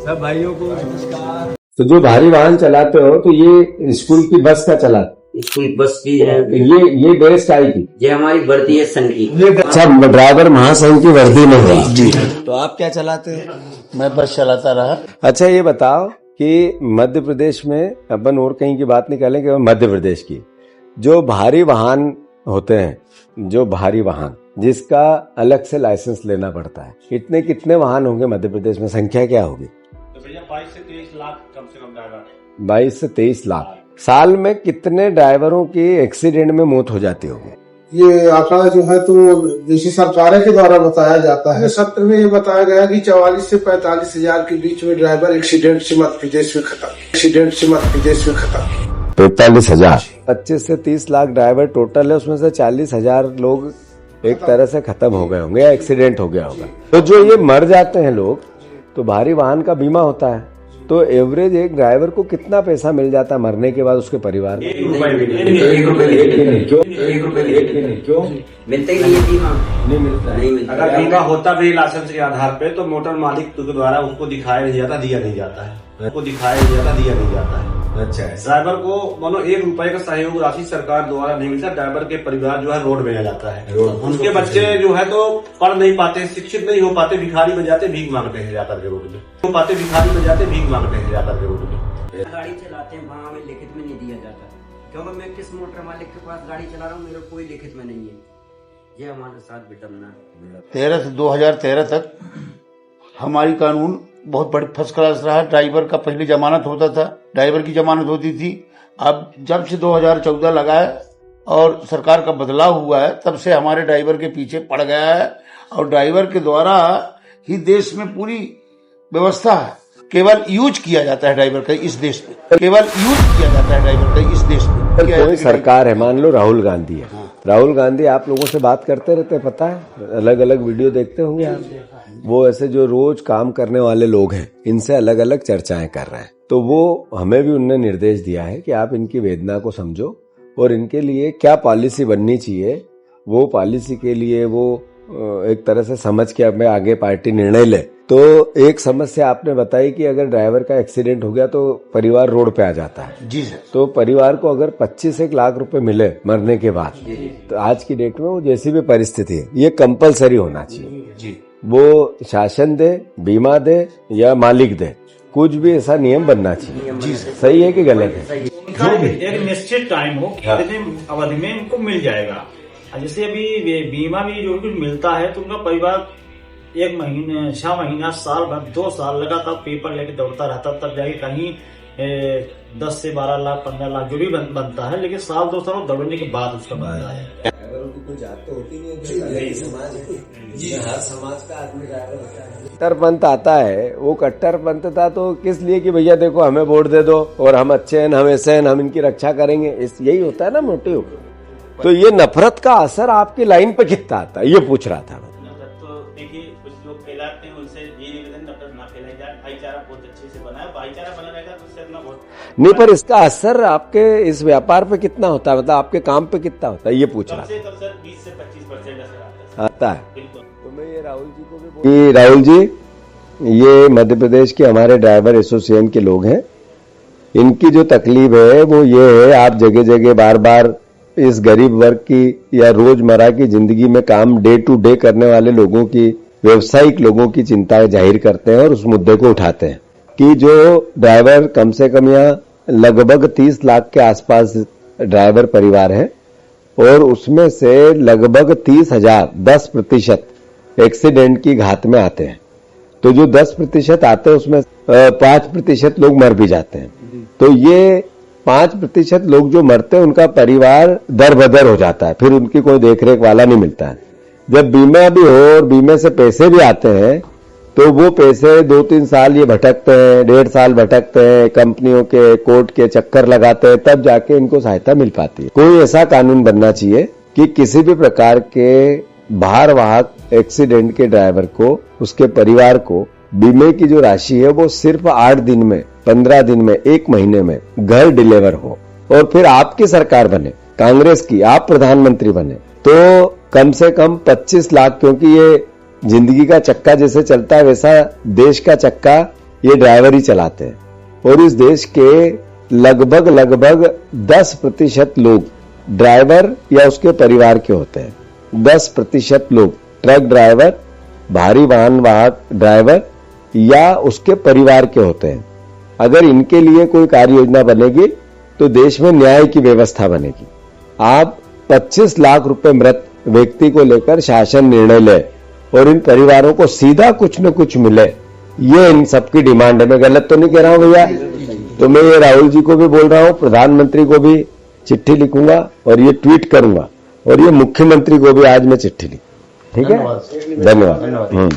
सब भाइयों को नमस्कार। तो जो भारी वाहन चलाते हो तो ये स्कूल की बस का चला, स्कूल बस की है। ये बेस्ट आई की, ये हमारी वर्दी है संघ की। अच्छा, ड्राइवर महासंघ की वर्दी में है जी। तो आप क्या चलाते हैं? मैं बस चलाता रहा। अच्छा, ये बताओ कि मध्य प्रदेश में, अपन और कहीं की बात नहीं करें, कि मध्य प्रदेश की जो भारी वाहन होते हैं, जो भारी वाहन जिसका अलग से लाइसेंस लेना पड़ता है, इतने कितने वाहन होंगे मध्य प्रदेश में? संख्या क्या होगी? तो भैया 22 से 23 लाख कम से कम ड्राइवर है। 22 से 23 लाख। साल में कितने ड्राइवरों की एक्सीडेंट में मौत हो जाती होगी? ये आंकड़ा जो है तो जैसे सरकार के द्वारा बताया जाता है, सत्र में ये बताया गया कि 44 से 45 हजार के बीच में ड्राइवर एक्सीडेंट से मध्य प्रदेश में खत्म। 45 हजार। 25 से 30 लाख ड्राइवर टोटल है, उसमें से 40 हजार लोग एक तरह से खत्म हो गए होंगे या एक्सीडेंट हो गया होगा। तो जो ये मर जाते हैं लोग, तो भारी वाहन का बीमा होता है, तो एवरेज एक ड्राइवर को कितना पैसा मिल जाता है मरने के बाद उसके परिवार को? 1 रुपए क्यों मिलता ही नहीं है बीमा? नहीं मिलता। अगर बीमा होता भी लाइसेंस के आधार पे तो मोटर मालिक के द्वारा उसको दिखाया नहीं जाता, दिया नहीं जाता है। अच्छा, ड्राइवर को मानो 1 रुपए का सहयोग राशि सरकार द्वारा नहीं मिलता। ड्राइवर के परिवार जो है रोड में आ जाता है। उनके बच्चे जो है तो पढ़ नहीं पाते, शिक्षित नहीं हो पाते, भिखारी बन जाते, भीख मांगते हैं जाकर के रोड में। गाड़ी चलाते हैं, वहाँ हमें लिखित में नहीं दिया जाता, क्योंकि मैं किस मोटर मालिक के पास गाड़ी चला रहा हूँ, मेरे कोई लिखित में नहीं है। ये हमारे साथ विडम्बना है। 13 से 2013 तक हमारी कानून बहुत बड़ी फर्स्ट क्लास रहा। ड्राइवर का पहले जमानत होता था, ड्राइवर की जमानत होती थी। अब जब से 2014 लगा है और सरकार का बदलाव हुआ है, तब से हमारे ड्राइवर के पीछे पड़ गया है और ड्राइवर के द्वारा ही देश में पूरी व्यवस्था है। केवल यूज किया जाता है ड्राइवर का इस देश में, कोई सरकार है, मान लो राहुल गांधी है। राहुल गांधी आप लोगों से बात करते रहते, पता है, अलग अलग वीडियो देखते होंगे आप। वो ऐसे जो रोज काम करने वाले लोग हैं, इनसे अलग अलग चर्चाएं कर रहे हैं। तो वो हमें भी उनने निर्देश दिया है कि आप इनकी वेदना को समझो और इनके लिए क्या पॉलिसी बननी चाहिए, वो पॉलिसी के लिए वो एक तरह से समझ के अब आगे पार्टी निर्णय ले। तो एक समस्या आपने बताई कि अगर ड्राइवर का एक्सीडेंट हो गया तो परिवार रोड पे आ जाता है। जी सर। तो परिवार को अगर 25 लाख रुपए मिले मरने के बाद, तो आज की डेट में वो जैसी भी परिस्थिति है, ये कंपलसरी होना चाहिए जी। वो शासन दे, बीमा दे या मालिक दे, कुछ भी ऐसा नियम बनना चाहिए। जी सर। सही है कि गलत है? जो भी एक निश्चित टाइम हो, कितने अवधि में इनको मिल जाएगा। जैसे अभी बीमा भी जो कुछ मिलता है तो उनका परिवार 1 महीने, 6 महीना, साल भर, 2 साल लगातार पेपर लेके दौड़ता रहता, तब जाके कहीं 10 से 12 लाख, 15 लाख जो भी बनता है, लेकिन साल 2 साल दौड़ने के बाद उसका बनता है। ड्राइवरों की कोई जात तो होती नहीं है, समाज है, हर समाज का आदमी ड्राइवर होता है। कट्टरपंथ आता है, वो कट्टरपंथ था तो किस लिए कि भैया देखो हमें वोट दे दो और हम अच्छे हैं, हम ऐसे हैं, हम इनकी रक्षा करेंगे, यही होता है ना मोटिव। तो ये नफरत का असर आपकी लाइन पे कितना आता है, ये पूछ रहा था। तो देखिए, कुछ लोग फैलाते हैं, उनसे ये निवेदन नफरत ना फैलाई जाए। भाईचारा बहुत अच्छे से बना है, भाईचारा बना रहेगा तो उससे अपना बहुत नहीं, पर इसका असर आपके इस व्यापार पे कितना होता है, मतलब आपके काम पे कितना होता है, ये पूछ रहा था। 20 से 25% असर आता है। बिल्कुल। तो मैं ये राहुल जी को भी राहुल जी, ये मध्य प्रदेश के हमारे ड्राइवर एसोसिएशन के लोग हैं, इनकी जो तकलीफ है वो ये है, आप जगह जगह बार बार इस गरीब वर्ग की या रोजमर्रा की जिंदगी में काम डे टू डे करने वाले लोगों की, व्यवसायिक लोगों की चिंता जाहिर करते हैं और उस मुद्दे को उठाते हैं कि जो ड्राइवर कम से कम यहाँ लगभग 30 लाख के आसपास ड्राइवर परिवार है और उसमें से लगभग 30,000, 10% एक्सीडेंट की घात में आते हैं। तो जो 10% आते हैं उसमें 5% लोग मर भी जाते हैं। तो ये 5% लोग जो मरते हैं उनका परिवार दर बदर हो जाता है, फिर उनकी कोई देखरेख वाला नहीं मिलता है। जब बीमा भी हो और बीमे से पैसे भी आते हैं तो वो पैसे 2-3 साल ये भटकते हैं, 1.5 साल भटकते हैं, कंपनियों के कोर्ट के चक्कर लगाते हैं, तब जाके इनको सहायता मिल पाती है। कोई ऐसा कानून बनना चाहिए कि किसी भी प्रकार के भारवाहक एक्सीडेंट के ड्राइवर को, उसके परिवार को बीमे की जो राशि है वो सिर्फ 8 दिन में, 15 दिन में, 1 महीने में घर डिलीवर हो और फिर आपकी सरकार बने, कांग्रेस की, आप प्रधानमंत्री बने, तो कम से कम 25 लाख, क्योंकि ये जिंदगी का चक्का जैसे चलता है वैसा देश का चक्का ये ड्राइवर ही चलाते हैं। और इस देश के लगभग 10% लोग ड्राइवर या उसके परिवार के होते हैं। 10% लोग ट्रक ड्राइवर, भारी वाहन वाहक ड्राइवर या उसके परिवार के होते हैं। अगर इनके लिए कोई कार्य योजना बनेगी तो देश में न्याय की व्यवस्था बनेगी। आप 25 लाख रुपए मृत व्यक्ति को लेकर शासन निर्णय ले और इन परिवारों को सीधा कुछ न कुछ मिले, ये इन सबकी डिमांड है। मैं गलत तो नहीं कह रहा हूं भैया? तो मैं ये राहुल जी को भी बोल रहा हूं, प्रधानमंत्री को भी चिट्ठी लिखूंगा और ये ट्वीट करूंगा और ये मुख्यमंत्री को भी आज मैं चिट्ठी लिखूंगा। ठीक है, धन्यवाद।